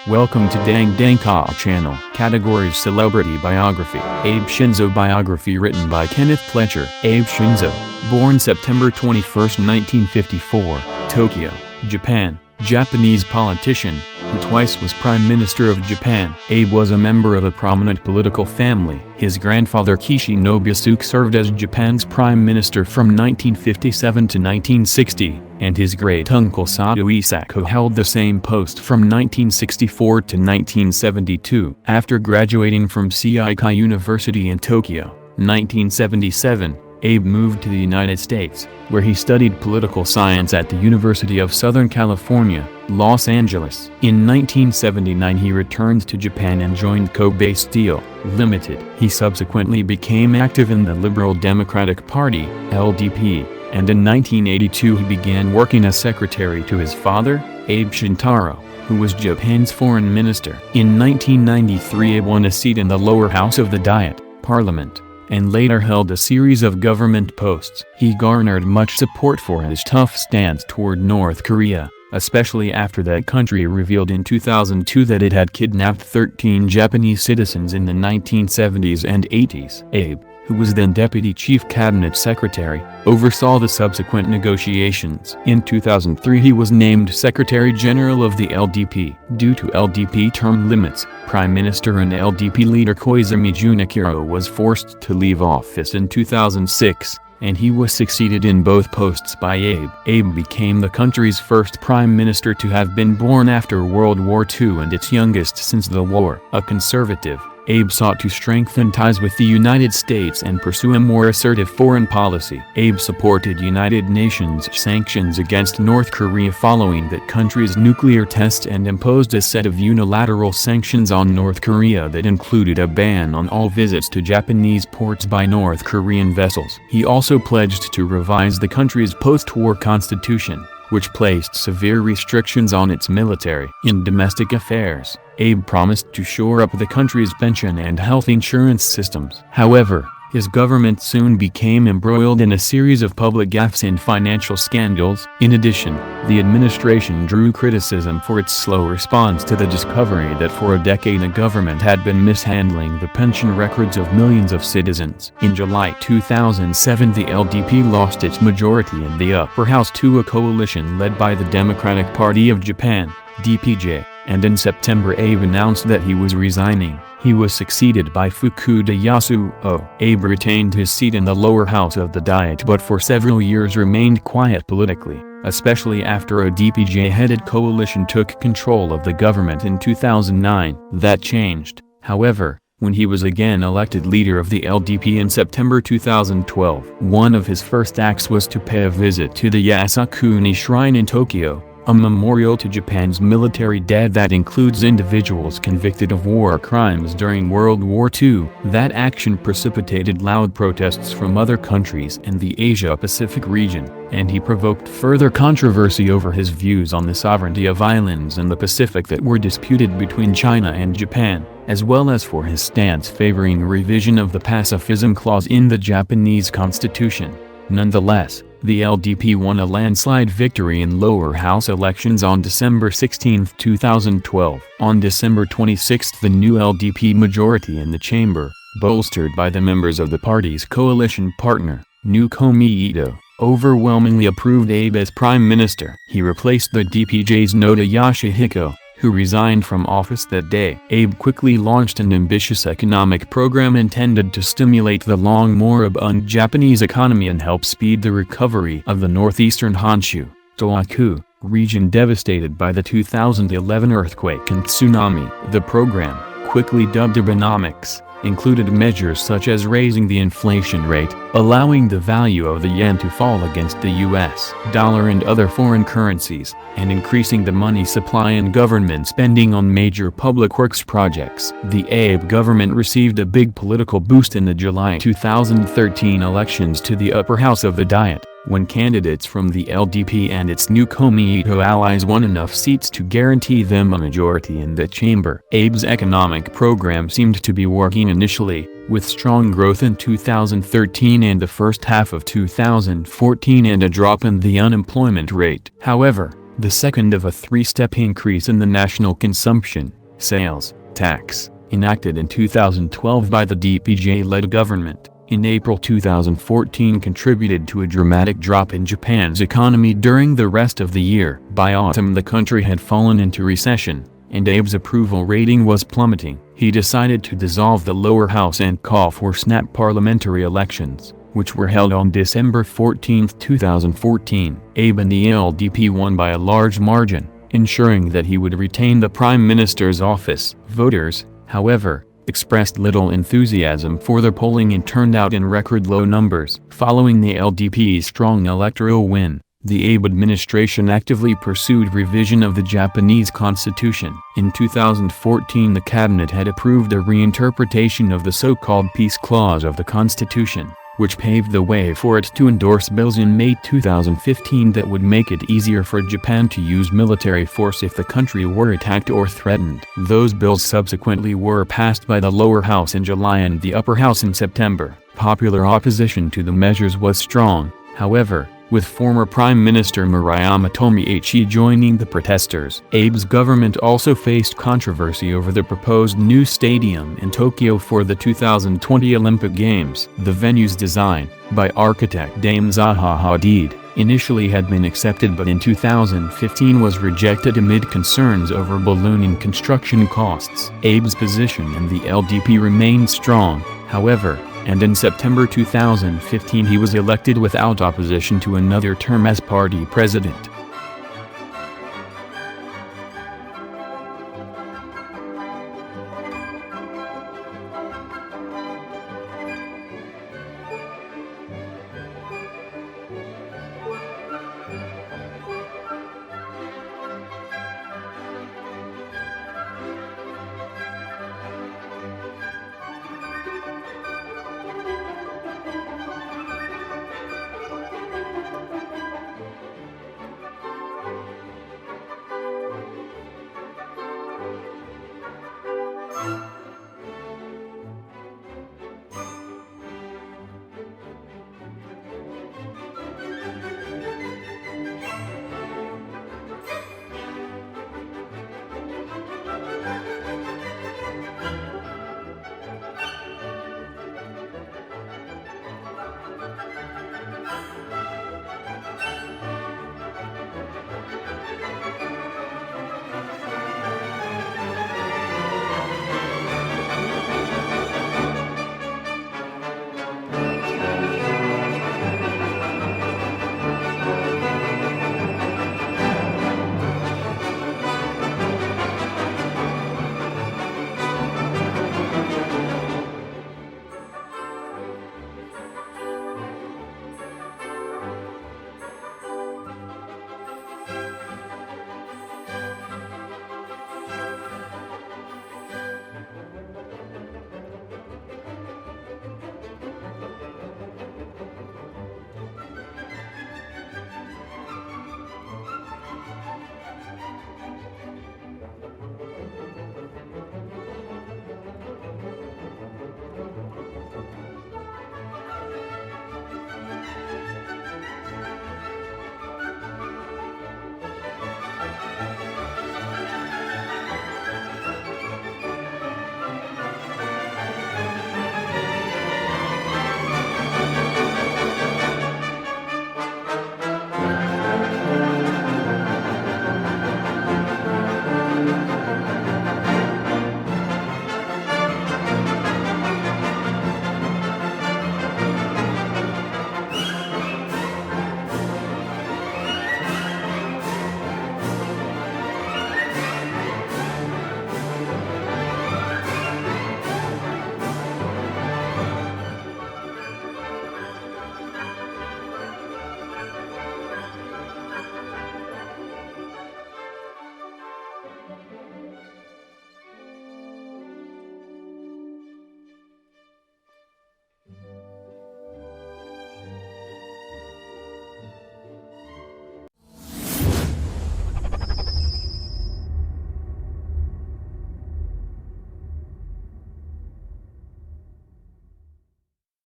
Welcome to Dang Dang Ka channel. Categories: Celebrity Biography. Abe Shinzo Biography written by Kenneth Fletcher. Abe Shinzo, born September 21, 1954, Tokyo, Japan, Japanese politician, who twice was Prime Minister of Japan. Abe was a member of a prominent political family. His grandfather Kishi Nobisuke served as Japan's Prime Minister from 1957 to 1960, and his great-uncle Sato Isako held the same post from 1964 to 1972. After graduating from Seikai University in Tokyo, 1977, Abe moved to the United States, where he studied political science at the University of Southern California, Los Angeles. In 1979 he returned to Japan and joined Kobe Steel, Limited. He subsequently became active in the Liberal Democratic Party, LDP, and in 1982 he began working as secretary to his father, Abe Shintaro, who was Japan's foreign minister. In 1993 Abe won a seat in the lower house of the Diet, Parliament, and later held a series of government posts. He garnered much support for his tough stance toward North Korea, especially after that country revealed in 2002 that it had kidnapped 13 Japanese citizens in the 1970s and 80s. Abe, who was then Deputy Chief Cabinet Secretary, oversaw the subsequent negotiations. In 2003 he was named Secretary General of the LDP. Due to LDP term limits, Prime Minister and LDP leader Koizumi Junichiro was forced to leave office in 2006, and he was succeeded in both posts by Abe. Abe became the country's first prime minister to have been born after World War II and its youngest since the war. A conservative, Abe sought to strengthen ties with the United States and pursue a more assertive foreign policy. Abe supported United Nations sanctions against North Korea following that country's nuclear test and imposed a set of unilateral sanctions on North Korea that included a ban on all visits to Japanese ports by North Korean vessels. He also pledged to revise the country's post-war constitution, which placed severe restrictions on its military. In domestic affairs, Abe promised to shore up the country's pension and health insurance systems. However, his government soon became embroiled in a series of public gaffes and financial scandals. In addition, the administration drew criticism for its slow response to the discovery that for a decade the government had been mishandling the pension records of millions of citizens. In July 2007 the LDP lost its majority in the upper house to a coalition led by the Democratic Party of Japan, DPJ, and in September Abe announced that he was resigning. He was succeeded by Fukuda Yasuo. Abe retained his seat in the lower house of the Diet but for several years remained quiet politically, especially after a DPJ-headed coalition took control of the government in 2009. That changed, however, when he was again elected leader of the LDP in September 2012. One of his first acts was to pay a visit to the Yasukuni Shrine in Tokyo, a memorial to Japan's military dead that includes individuals convicted of war crimes during World War II. That action precipitated loud protests from other countries in the Asia-Pacific region, and he provoked further controversy over his views on the sovereignty of islands in the Pacific that were disputed between China and Japan, as well as for his stance favoring revision of the pacifism clause in the Japanese constitution. Nonetheless, the LDP won a landslide victory in lower house elections on December 16, 2012. On December 26 the new LDP majority in the chamber, bolstered by the members of the party's coalition partner, New Komeito, overwhelmingly approved Abe as prime minister. He replaced the DPJ's Noda Yoshihiko, who resigned from office that day. Abe quickly launched an ambitious economic program intended to stimulate the long moribund Japanese economy and help speed the recovery of the northeastern Honshu, Tohoku, region devastated by the 2011 earthquake and tsunami. The program, quickly dubbed Abenomics, included measures such as raising the inflation rate, allowing the value of the yen to fall against the US dollar and other foreign currencies, and increasing the money supply and government spending on major public works projects. The Abe government received a big political boost in the July 2013 elections to the upper house of the Diet, when candidates from the LDP and its new Komeito allies won enough seats to guarantee them a majority in the chamber. Abe's economic program seemed to be working initially, with strong growth in 2013 and the first half of 2014 and a drop in the unemployment rate. However, the second of a three-step increase in the national consumption, sales, tax, enacted in 2012 by the DPJ-led government, in April 2014 contributed to a dramatic drop in Japan's economy during the rest of the year. By autumn the country had fallen into recession, and Abe's approval rating was plummeting. He decided to dissolve the lower house and call for snap parliamentary elections, which were held on December 14, 2014. Abe and the LDP won by a large margin, ensuring that he would retain the prime minister's office. Voters, however, expressed little enthusiasm for the polling and turned out in record low numbers. Following the LDP's strong electoral win, the Abe administration actively pursued revision of the Japanese constitution. In 2014 the cabinet had approved a reinterpretation of the so-called Peace Clause of the constitution, which paved the way for it to endorse bills in May 2015 that would make it easier for Japan to use military force if the country were attacked or threatened. Those bills subsequently were passed by the lower house in July and the upper house in September. Popular opposition to the measures was strong, however, with former Prime Minister Murayama Tomiichi joining the protesters. Abe's government also faced controversy over the proposed new stadium in Tokyo for the 2020 Olympic Games. The venue's design, by architect Dame Zaha Hadid, initially had been accepted but in 2015 was rejected amid concerns over ballooning construction costs. Abe's position in the LDP remained strong, however, and in September 2015 he was elected without opposition to another term as party president.